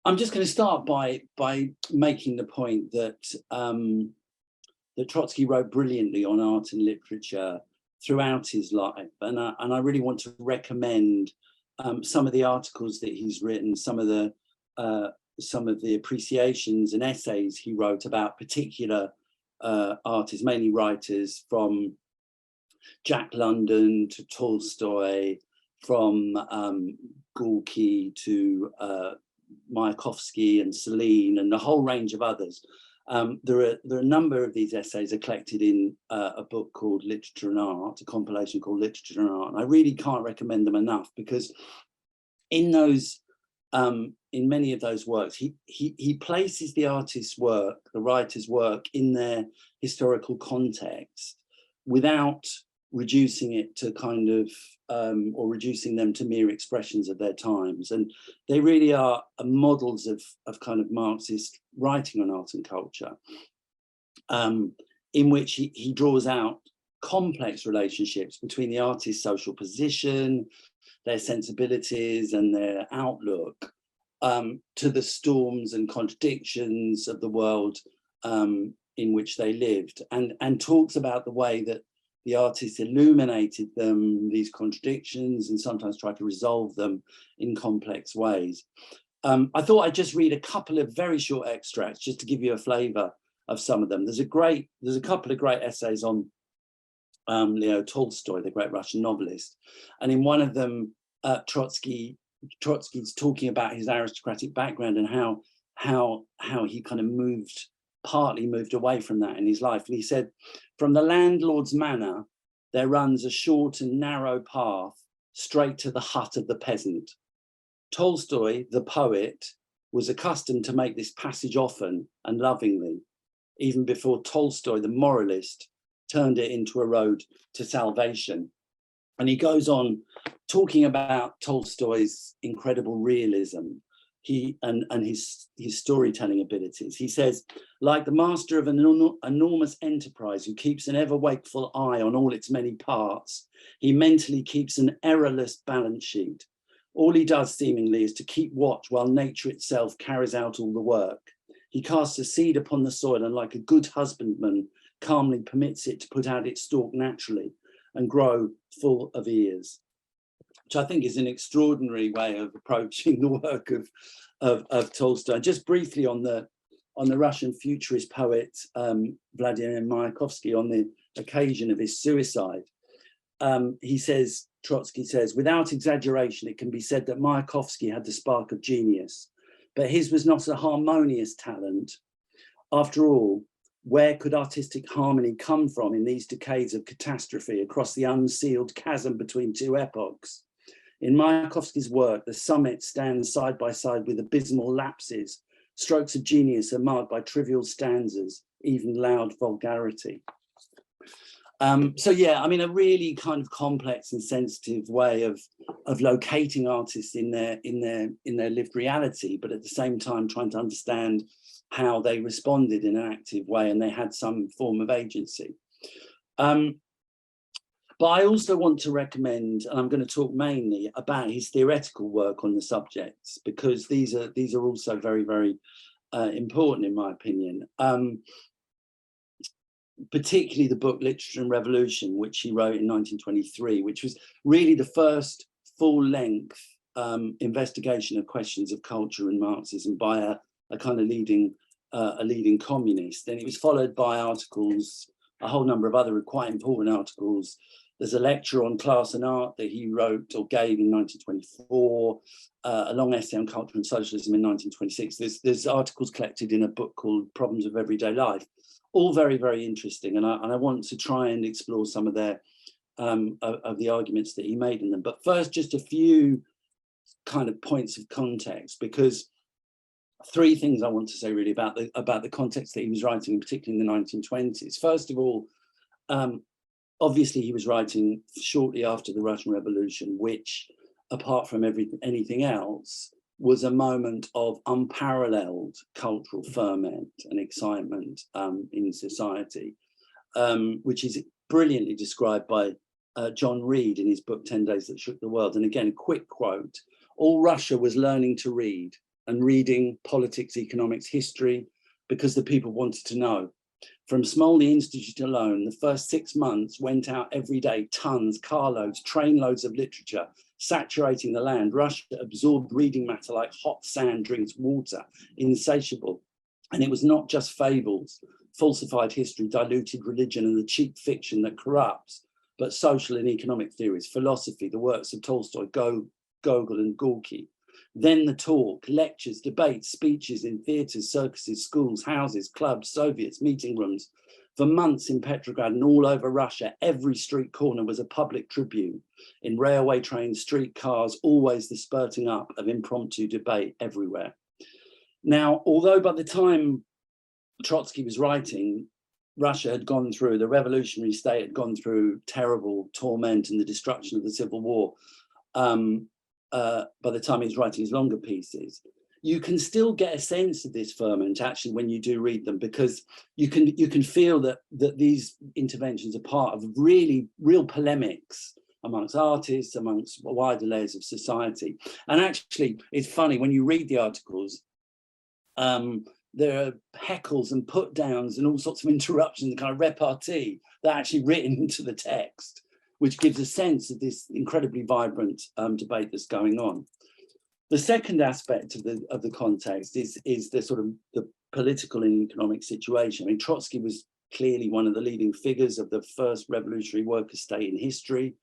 I'm just going to start by making the point that that Trotsky wrote brilliantly on art and literature throughout his life, and I really want to recommend some of the articles that he's written, some of the appreciations and essays he wrote about particular artists, mainly writers, from Jack London to Tolstoy, from Gorky to Mayakovsky and Celine and a whole range of others. There are a number of these essays are collected in a book called Literature and Art, a compilation called Literature and Art. And I really can't recommend them enough, because in those, in many of those works, he places the artist's work, the writer's work, in their historical context without reducing it to kind of, or reducing them to mere expressions of their times. And they really are models of kind of Marxist writing on art and culture, in which he draws out complex relationships between the artist's social position, their sensibilities and their outlook, to the storms and contradictions of the world in which they lived, and talks about the way that the artist illuminated them, these contradictions, and sometimes tried to resolve them in complex ways. I thought I'd just read a couple of very short extracts just to give you a flavour of some of them. There's a couple of great essays on Leo Tolstoy, the great Russian novelist, and in one of them, Trotsky's talking about his aristocratic background and how he kind of partly moved away from that in his life. And he said, "From the landlord's manor, there runs a short and narrow path straight to the hut of the peasant. Tolstoy, the poet, was accustomed to make this passage often and lovingly, even before Tolstoy, the moralist, turned it into a road to salvation." And he goes on talking about Tolstoy's incredible realism, and his storytelling abilities. He says, "Like the master of an enormous enterprise who keeps an ever wakeful eye on all its many parts, he mentally keeps an errorless balance sheet. All he does seemingly is to keep watch while nature itself carries out all the work. He casts a seed upon the soil, and like a good husbandman, calmly permits it to put out its stalk naturally and grow full of ears," which I think is an extraordinary way of approaching the work of Tolstoy. Just briefly on the Russian futurist poet Vladimir Mayakovsky, on the occasion of his suicide, Trotsky says, "Without exaggeration, it can be said that Mayakovsky had the spark of genius, but his was not a harmonious talent. After all, where could artistic harmony come from in these decades of catastrophe across the unsealed chasm between two epochs? In Mayakovsky's work, the summit stands side by side with abysmal lapses. Strokes of genius are marked by trivial stanzas, even loud vulgarity." So yeah, I mean, a really kind of complex and sensitive way of locating artists in their lived reality, but at the same time trying to understand how they responded in an active way, and they had some form of agency. But I also want to recommend, and I'm going to talk mainly about his theoretical work on the subjects, because these are also very, very important in my opinion. Particularly the book Literature and Revolution, which he wrote in 1923, which was really the first full-length investigation of questions of culture and Marxism by a kind of leading communist. And it was followed by articles, a whole number of other quite important articles. There's a lecture on class and art that he wrote or gave in 1924, a long essay on culture and socialism in 1926. There's articles collected in a book called Problems of Everyday Life, all very, very interesting. And I want to try and explore some of their of the arguments that he made in them. But first, just a few kind of points of context, because three things I want to say really about the context that he was writing, particularly in the 1920s. First of all, obviously he was writing shortly after the Russian Revolution, which, apart from anything else, was a moment of unparalleled cultural ferment and excitement in society, which is brilliantly described by John Reed in his book 10 Days That Shook the World. And again, a quick quote: "All Russia was learning to read. and reading politics, economics, history, because the people wanted to know. From Smolny Institute alone, the first 6 months went out every day, tons, carloads, trainloads of literature, saturating the land. Russia absorbed reading matter like hot sand drinks water, insatiable. And it was not just fables, falsified history, diluted religion, and the cheap fiction that corrupts, but social and economic theories, philosophy, the works of Tolstoy, Gogol, and Gorky. Then the talk, lectures, debates, speeches in theatres, circuses, schools, houses, clubs, Soviets, meeting rooms. For months in Petrograd and all over Russia, every street corner was a public tribune. In railway trains, streetcars, always the spurting up of impromptu debate everywhere. Now, although by the time Trotsky was writing, Russia had gone through, the revolutionary state had gone through terrible torment and the destruction of the civil war. By the time he was writing his longer pieces, you can still get a sense of this ferment actually when you do read them, because you can feel that these interventions are part of real polemics amongst artists, amongst wider layers of society. And actually, it's funny when you read the articles, there are heckles and put downs and all sorts of interruptions and kind of repartee that are actually written into the text, which gives a sense of this incredibly vibrant debate that's going on. The second aspect of the context is the sort of the political and economic situation. I mean, Trotsky was clearly one of the leading figures of the first revolutionary worker state in history,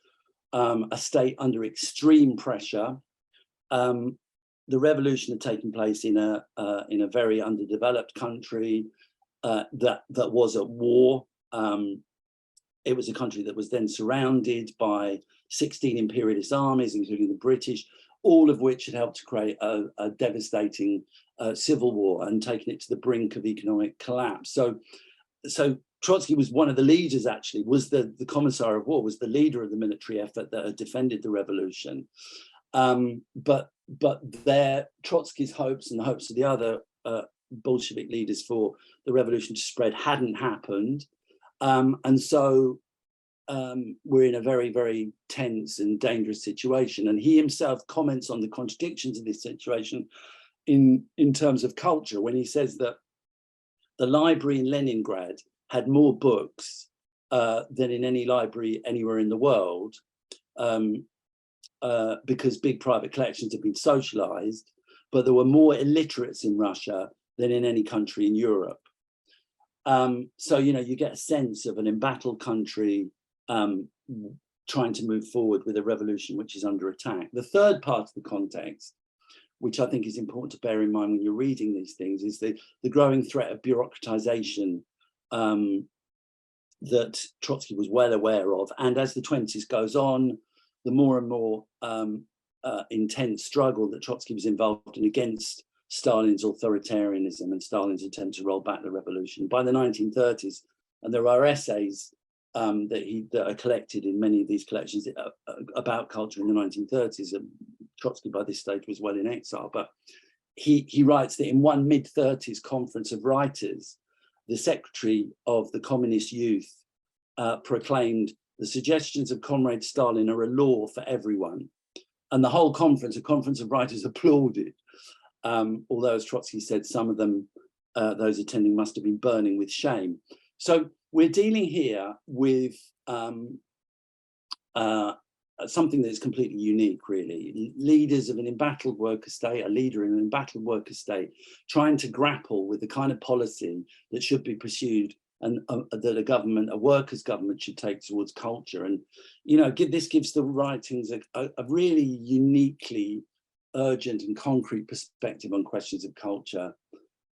a state under extreme pressure. The revolution had taken place in a very underdeveloped country that was at war. It was a country that was then surrounded by 16 imperialist armies, including the British, all of which had helped to create a devastating civil war and taken it to the brink of economic collapse. So Trotsky was one of the leaders, actually, was the Commissar of War, was the leader of the military effort that had defended the revolution. But Trotsky's hopes and the hopes of the other Bolshevik leaders for the revolution to spread hadn't happened. And so we're in a very, very tense and dangerous situation. And he himself comments on the contradictions of this situation in terms of culture, when he says that the library in Leningrad had more books than in any library anywhere in the world, because big private collections have been socialized, but there were more illiterates in Russia than in any country in Europe. So, you get a sense of an embattled country trying to move forward with a revolution which is under attack. The third part of the context, which I think is important to bear in mind when you're reading these things, is the growing threat of bureaucratization that Trotsky was well aware of. And as the 20s goes on, the more and more intense struggle that Trotsky was involved in against Stalin's authoritarianism and Stalin's attempt to roll back the revolution. By the 1930s, and there are essays that are collected in many of these collections about culture in the 1930s. Trotsky by this stage was well in exile, but he writes that in one mid-30s conference of writers, the secretary of the Communist Youth proclaimed, "The suggestions of Comrade Stalin are a law for everyone." And the whole conference, a conference of writers, applauded. Although, as Trotsky said, some of them, those attending, must have been burning with shame. So we're dealing here with something that's completely unique, really. Leaders of an embattled worker state, a leader in an embattled worker state, trying to grapple with the kind of policy that should be pursued and that a workers' government should take towards culture. And, this gives the writings a really uniquely urgent and concrete perspective on questions of culture,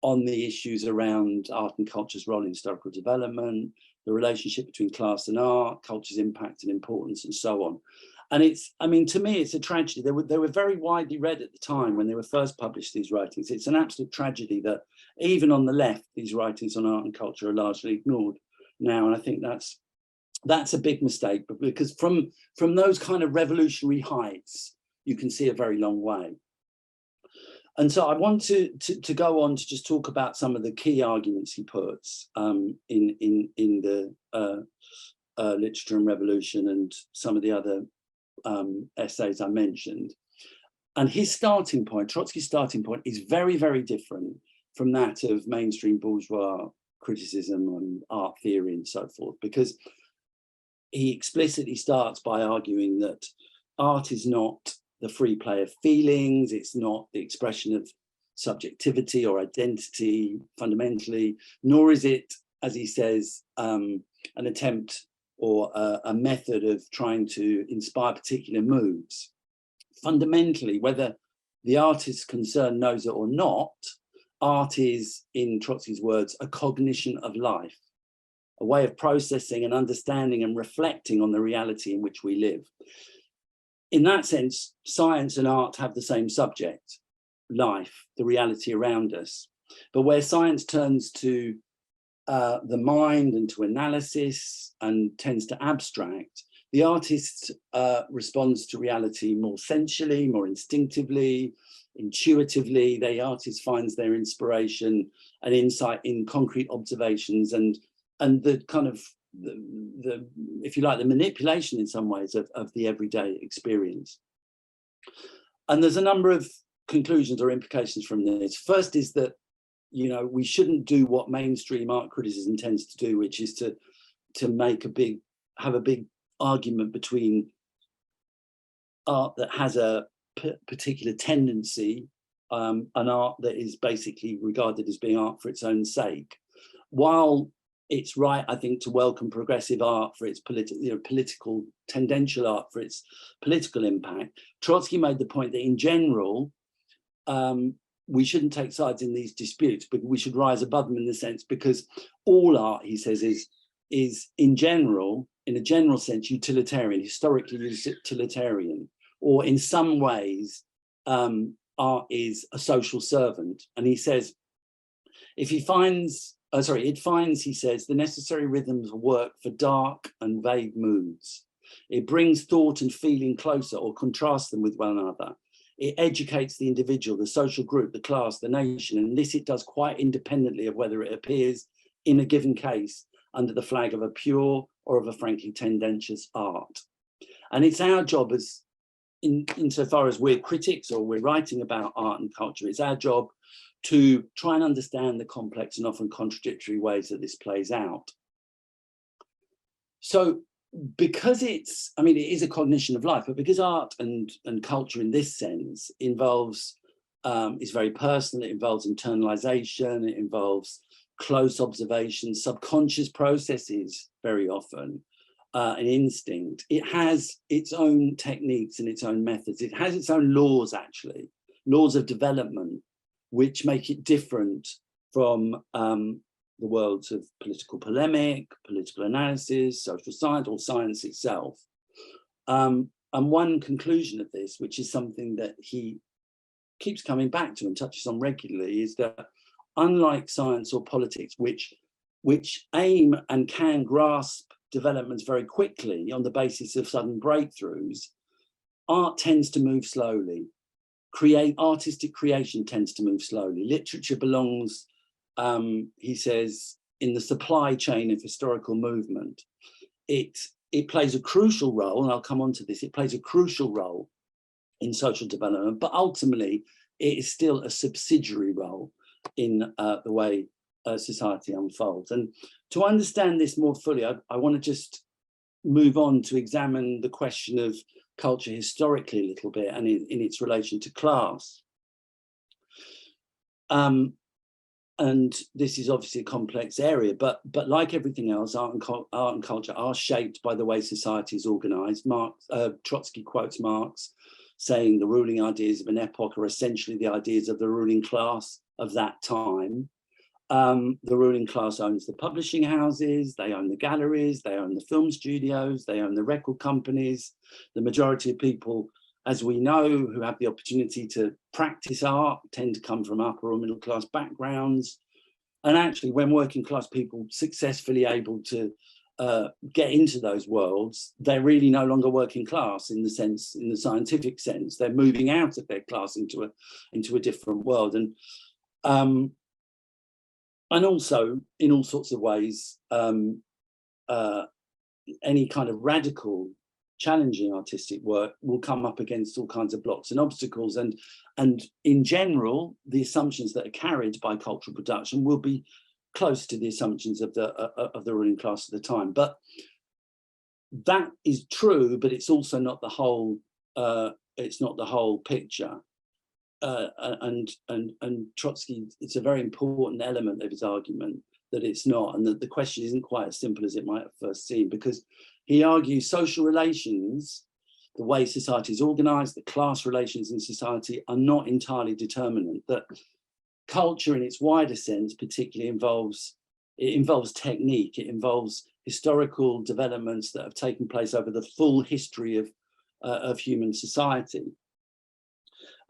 on the issues around art and culture's role in historical development, the relationship between class and art, culture's impact and importance, and so on. And to me, it's a tragedy. They were very widely read at the time when they were first published, these writings. It's an absolute tragedy that even on the left, these writings on art and culture are largely ignored now. And I think that's a big mistake, because from those kind of revolutionary heights, you can see a very long way. And so I want to go on to just talk about some of the key arguments he puts in the Literature and Revolution and some of the other essays I mentioned. And his starting point, Trotsky's starting point, is very, very different from that of mainstream bourgeois criticism and art theory and so forth, because he explicitly starts by arguing that art is not the free play of feelings, it's not the expression of subjectivity or identity fundamentally, nor is it, as he says, an attempt or a method of trying to inspire particular moods. Fundamentally, whether the artist concerned knows it or not, art is, in Trotsky's words, a cognition of life, a way of processing and understanding and reflecting on the reality in which we live. In that sense, science and art have the same subject, life, the reality around us. But where science turns to the mind and to analysis and tends to abstract, the artist responds to reality more sensually, more instinctively, intuitively. The artist finds their inspiration and insight in concrete observations and the kind of, the if you like, the manipulation in some ways of the everyday experience. And there's a number of conclusions or implications from this. First is that, you know, we shouldn't do what mainstream art criticism tends to do, which is to have a big argument between art that has a particular tendency and art that is basically regarded as being art for its own sake. While it's right, I think, to welcome progressive art for its political, tendential art for its political impact, Trotsky made the point that in general, we shouldn't take sides in these disputes, but we should rise above them in the sense, because all art, he says, is in general, in a general sense, utilitarian, historically utilitarian, or in some ways, art is a social servant. And he says, if he finds, it finds, he says, the necessary rhythms of work for dark and vague moods. It brings thought and feeling closer or contrasts them with one another. It educates the individual, the social group, the class, the nation, and this it does quite independently of whether it appears in a given case under the flag of a pure or of a frankly tendentious art. And it's our job, as insofar as we're critics or we're writing about art and culture, it's our job to try and understand the complex and often contradictory ways that this plays out. So because it's, I mean, it is a cognition of life, but because art and culture in this sense involves, is very personal, it involves internalization, it involves close observation, subconscious processes very often, an instinct. It has its own techniques and its own methods. It has its own laws, actually, laws of development, which make it different from the worlds of political polemic, political analysis, social science, or science itself. And one conclusion of this, which is something that he keeps coming back to and touches on regularly, is that unlike science or politics, which aim and can grasp developments very quickly on the basis of sudden breakthroughs, art tends to move slowly. Artistic creation tends to move slowly. Literature belongs, he says, in the supply chain of historical movement. It plays a crucial role, and I'll come on to this, it plays a crucial role in social development, but ultimately it is still a subsidiary role in the way society unfolds. And to understand this more fully, I want to just move on to examine the question of culture historically a little bit and in its relation to class. And this is obviously a complex area, but like everything else, art and culture are shaped by the way society is organized. Trotsky quotes Marx saying the ruling ideas of an epoch are essentially the ideas of the ruling class of that time. The ruling class owns the publishing houses, they own the galleries, they own the film studios, they own the record companies. The majority of people, as we know, who have the opportunity to practice art tend to come from upper or middle class backgrounds. And actually, when working class people successfully able to get into those worlds, they're really no longer working class in the scientific sense. They're moving out of their class into a different world. And also, in all sorts of ways, any kind of radical challenging artistic work will come up against all kinds of blocks and obstacles. And in general, the assumptions that are carried by cultural production will be close to the assumptions of the ruling class at the time. But that is true, but it's also not the whole. It's not the whole picture. And Trotsky, it's a very important element of his argument that it's not, and that the question isn't quite as simple as it might have first seemed, because he argues social relations, the way society is organized, the class relations in society are not entirely determinant, that culture in its wider sense particularly involves technique, it involves historical developments that have taken place over the full history of human society.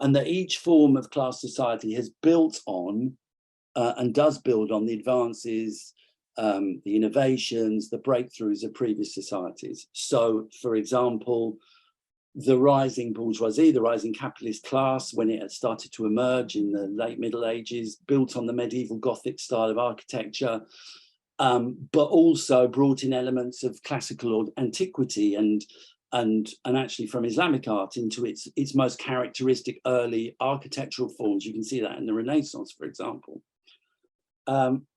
And that each form of class society has built on and does build on the advances, the innovations, the breakthroughs of previous societies. So, for example, the rising bourgeoisie, the rising capitalist class, when it had started to emerge in the late Middle Ages, built on the medieval Gothic style of architecture, but also brought in elements of classical antiquity and actually from Islamic art into its most characteristic early architectural forms. You can see that in the Renaissance, for example.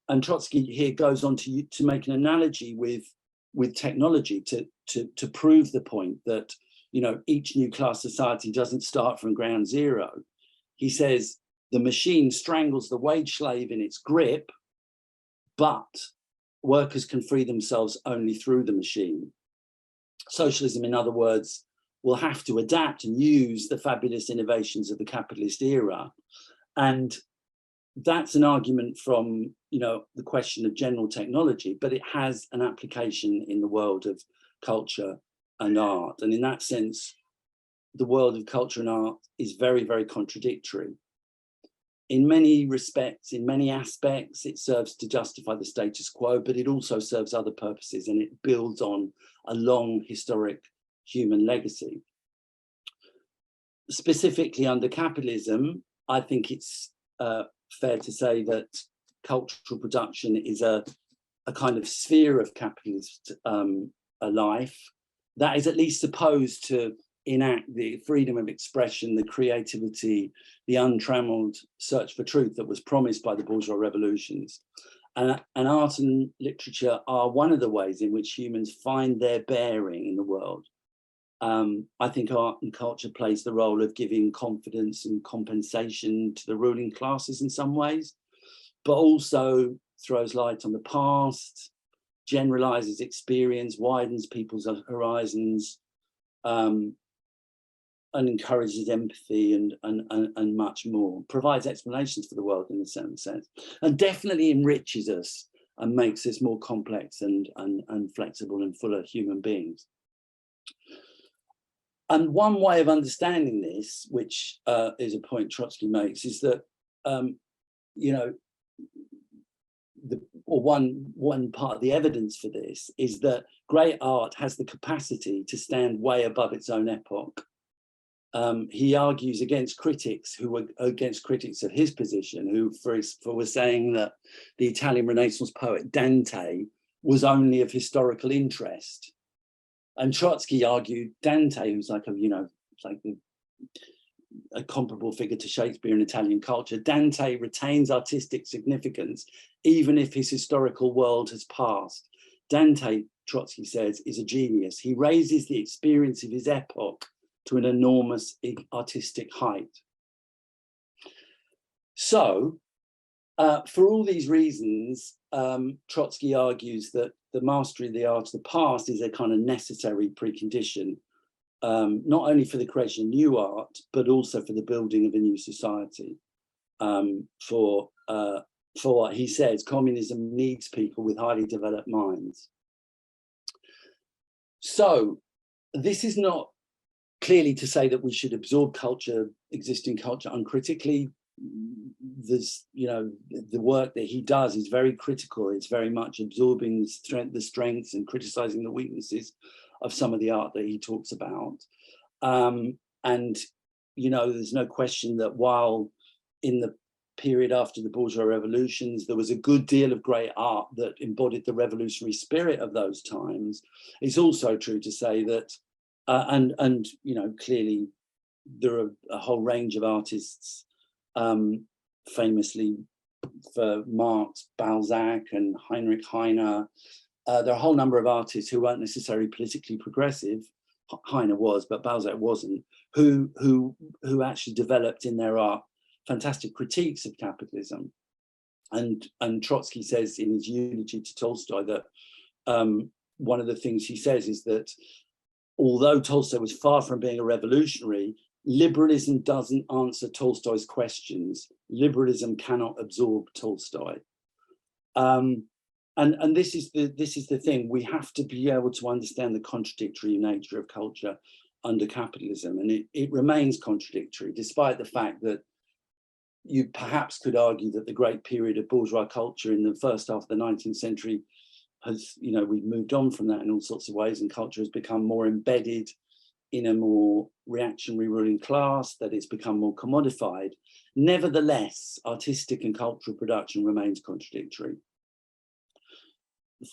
And Trotsky here goes on to make an analogy with technology to prove the point that, you know, each new class society doesn't start from ground zero. He says the machine strangles the wage slave in its grip, but workers can free themselves only through the machine. Socialism, in other words, will have to adapt and use the fabulous innovations of the capitalist era. And that's an argument from, you know, the question of general technology, but it has an application in the world of culture and art. And in that sense, the world of culture and art is very, very contradictory. In many respects, in many aspects, it serves to justify the status quo, but it also serves other purposes, and it builds on a long historic human legacy. Specifically under capitalism, I think it's fair to say that cultural production is a kind of sphere of capitalist life that is at least supposed to enact the freedom of expression, the creativity, the untrammeled search for truth that was promised by the bourgeois revolutions. And art and literature are one of the ways in which humans find their bearing in the world. I think art and culture plays the role of giving confidence and compensation to the ruling classes in some ways, but also throws light on the past, generalizes experience, widens people's horizons, and encourages empathy and much more, provides explanations for the world in a certain sense, and definitely enriches us and makes us more complex and flexible and fuller human beings. And one way of understanding this, which is a point Trotsky makes, is that, you know, one part of the evidence for this is that great art has the capacity to stand way above its own epoch. He argues against critics of his position, who were saying that the Italian Renaissance poet Dante was only of historical interest. And Trotsky argued Dante, who's like a comparable figure to Shakespeare in Italian culture, Dante retains artistic significance, even if his historical world has passed. Dante, Trotsky says, is a genius. He raises the experience of his epoch to an enormous artistic height. So, for all these reasons, Trotsky argues that the mastery of the art of the past is a kind of necessary precondition, not only for the creation of new art, but also for the building of a new society. For what he says, communism needs people with highly developed minds. So, this is not clearly to say that we should absorb culture, existing culture, uncritically. There's, you know, the work that he does is very critical. It's very much absorbing the strengths and criticizing the weaknesses of some of the art that he talks about. And, you know, there's no question that while in the period after the bourgeois revolutions, there was a good deal of great art that embodied the revolutionary spirit of those times, it's also true to say that And you know, clearly there are a whole range of artists, famously for Marx, Balzac and Heinrich Heine. There are a whole number of artists who weren't necessarily politically progressive. Heine was, but Balzac wasn't, who actually developed in their art fantastic critiques of capitalism. And Trotsky says in his eulogy to Tolstoy that one of the things he says is that although Tolstoy was far from being a revolutionary, liberalism doesn't answer Tolstoy's questions. Liberalism cannot absorb Tolstoy. And this is the thing. We have to be able to understand the contradictory nature of culture under capitalism, and it remains contradictory, despite the fact that you perhaps could argue that the great period of bourgeois culture in the first half of the 19th century has, you know, we've moved on from that in all sorts of ways, and culture has become more embedded in a more reactionary ruling class, that it's become more commodified. Nevertheless, artistic and cultural production remains contradictory.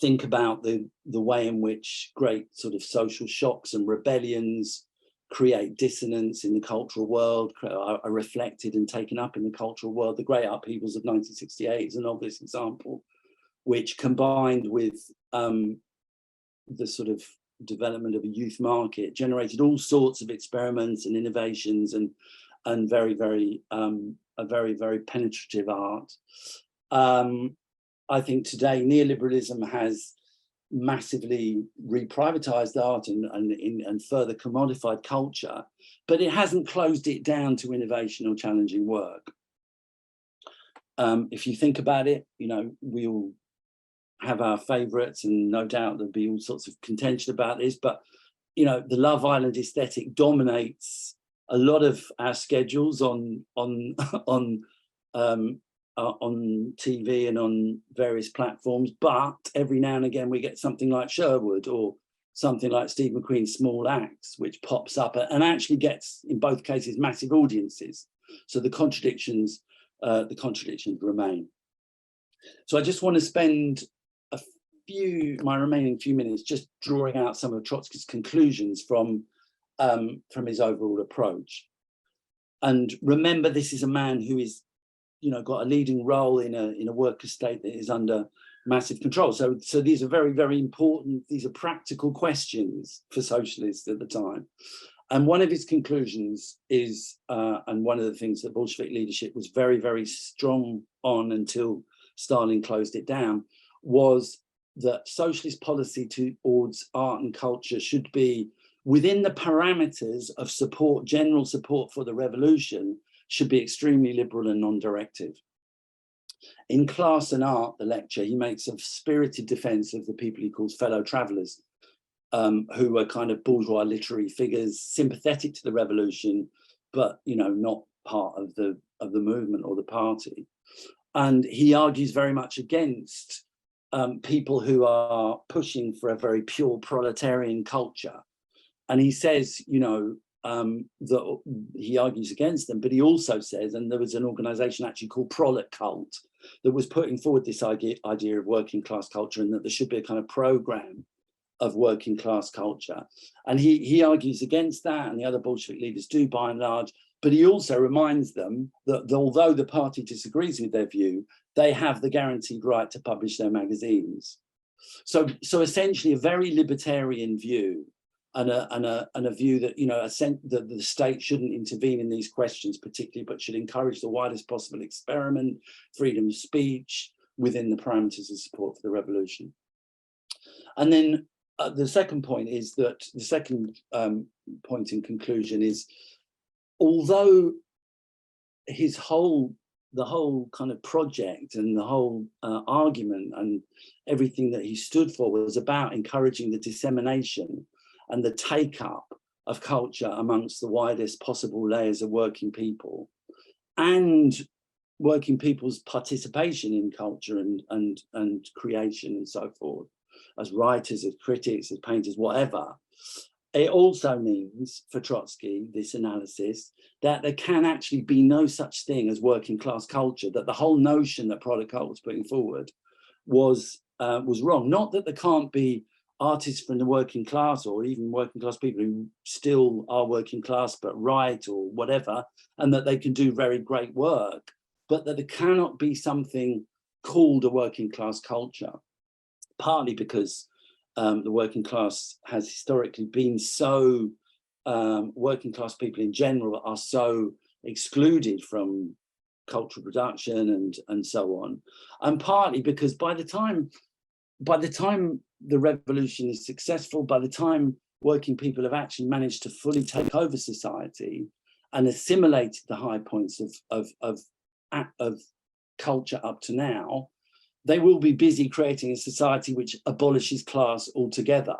Think about the way in which great sort of social shocks and rebellions create dissonance in the cultural world, are reflected and taken up in the cultural world. The great upheavals of 1968 is an obvious example, which combined with the sort of development of a youth market generated all sorts of experiments and innovations and a very, very penetrative art. I think today neoliberalism has massively reprivatized art and further commodified culture, but it hasn't closed it down to innovation or challenging work. If you think about it, you know, we all have our favorites, and no doubt there'll be all sorts of contention about this, but you know, the Love Island aesthetic dominates a lot of our schedules on TV and on various platforms, but every now and again we get something like Sherwood or something like Steve McQueen's Small Acts, which pops up and actually gets, in both cases, massive audiences. So the contradictions remain. So I just want to spend my remaining few minutes just drawing out some of Trotsky's conclusions from his overall approach. And remember, this is a man who is, you know, got a leading role in a worker state that is under massive control. So these are very, very important. These are practical questions for socialists at the time. And one of his conclusions is, and one of the things that Bolshevik leadership was very, very strong on until Stalin closed it down, was that socialist policy towards art and culture should be within the parameters of support, general support for the revolution, should be extremely liberal and non-directive. In Class and Art, the lecture, he makes a spirited defense of the people he calls fellow travelers, who were kind of bourgeois literary figures, sympathetic to the revolution, but you know, not part of the movement or the party. And he argues very much against people who are pushing for a very pure proletarian culture. And he says, you know, that he argues against them, but he also says, and there was an organization actually called Prolet Cult that was putting forward this idea of working class culture, and that there should be a kind of program of working class culture. And he argues against that, and the other Bolshevik leaders do by and large, but he also reminds them that although the party disagrees with their view, they have the guaranteed right to publish their magazines. So essentially a very libertarian view, and a view that, you know, that the state shouldn't intervene in these questions particularly, but should encourage the widest possible experiment, freedom of speech within the parameters of support for the revolution. And then the second point is that the second point in conclusion is, although the whole kind of project and the whole argument and everything that he stood for was about encouraging the dissemination and the take-up of culture amongst the widest possible layers of working people, and working people's participation in culture and creation and so forth, as writers, as critics, as painters, whatever. It also means, for Trotsky, this analysis, that there can actually be no such thing as working class culture, that the whole notion that Prolet Cult was putting forward was wrong. Not that there can't be artists from the working class, or even working class people who still are working class but write or whatever, and that they can do very great work, but that there cannot be something called a working class culture, partly because the working class has historically been so, working class people in general are so excluded from cultural production and so on, and partly because by the time the revolution is successful, by the time working people have actually managed to fully take over society and assimilated the high points of culture up to now, they will be busy creating a society which abolishes class altogether.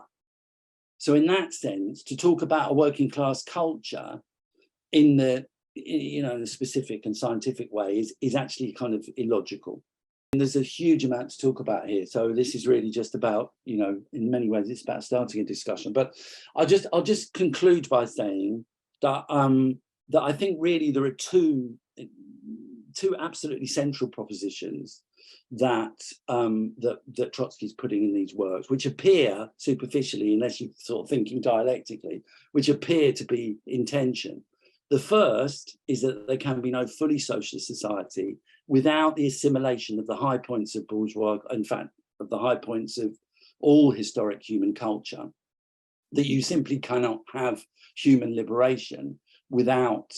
So in that sense, to talk about a working class culture in the, in the specific and scientific way is actually kind of illogical. And there's a huge amount to talk about here. So this is really just about, in many ways, it's about starting a discussion. But I'll just conclude by saying that that I think really there are two absolutely central propositions that that Trotsky's putting in these works, which appear superficially, unless you're sort of thinking dialectically, which appear to be in tension. The first is that there can be no fully socialist society without the assimilation of the high points of bourgeois, in fact, of the high points of all historic human culture, that you simply cannot have human liberation without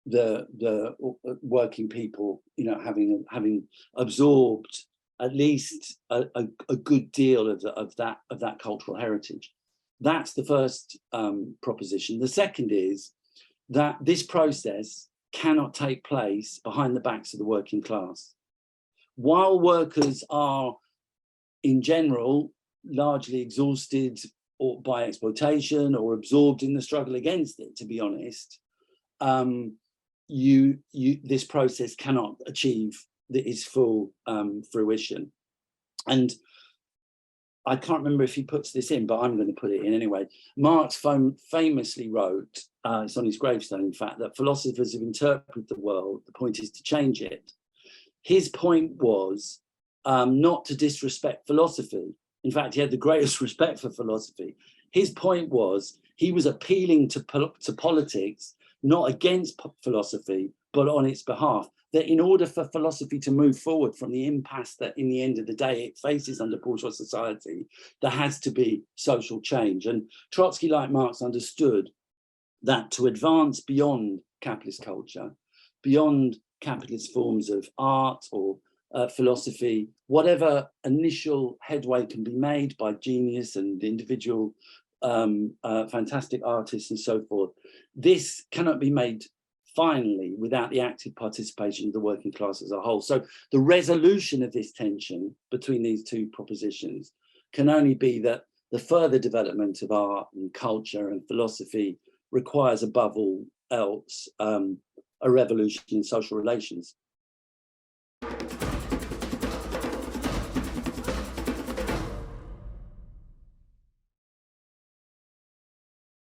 the working people, having absorbed at least a good deal of that cultural heritage. That's the first proposition. The second is that this process cannot take place behind the backs of the working class. While workers are, in general, largely exhausted by exploitation or absorbed in the struggle against it, to be honest, this process cannot achieve its full fruition. And I can't remember if he puts this in, but I'm going to put it in anyway. Marx famously wrote, it's on his gravestone, in fact, that philosophers have interpreted the world. The point is to change it. His point was not to disrespect philosophy. In fact, he had the greatest respect for philosophy. His point was he was appealing to politics, not against philosophy, but on its behalf. That in order for philosophy to move forward from the impasse that in the end of the day it faces under bourgeois society, there has to be social change. And Trotsky, like Marx, understood that to advance beyond capitalist culture, beyond capitalist forms of art or philosophy, whatever initial headway can be made by genius and individual fantastic artists and so forth, this cannot be made finally without the active participation of the working class as a whole. So the resolution of this tension between these two propositions can only be that the further development of art and culture and philosophy requires above all else a revolution in social relations.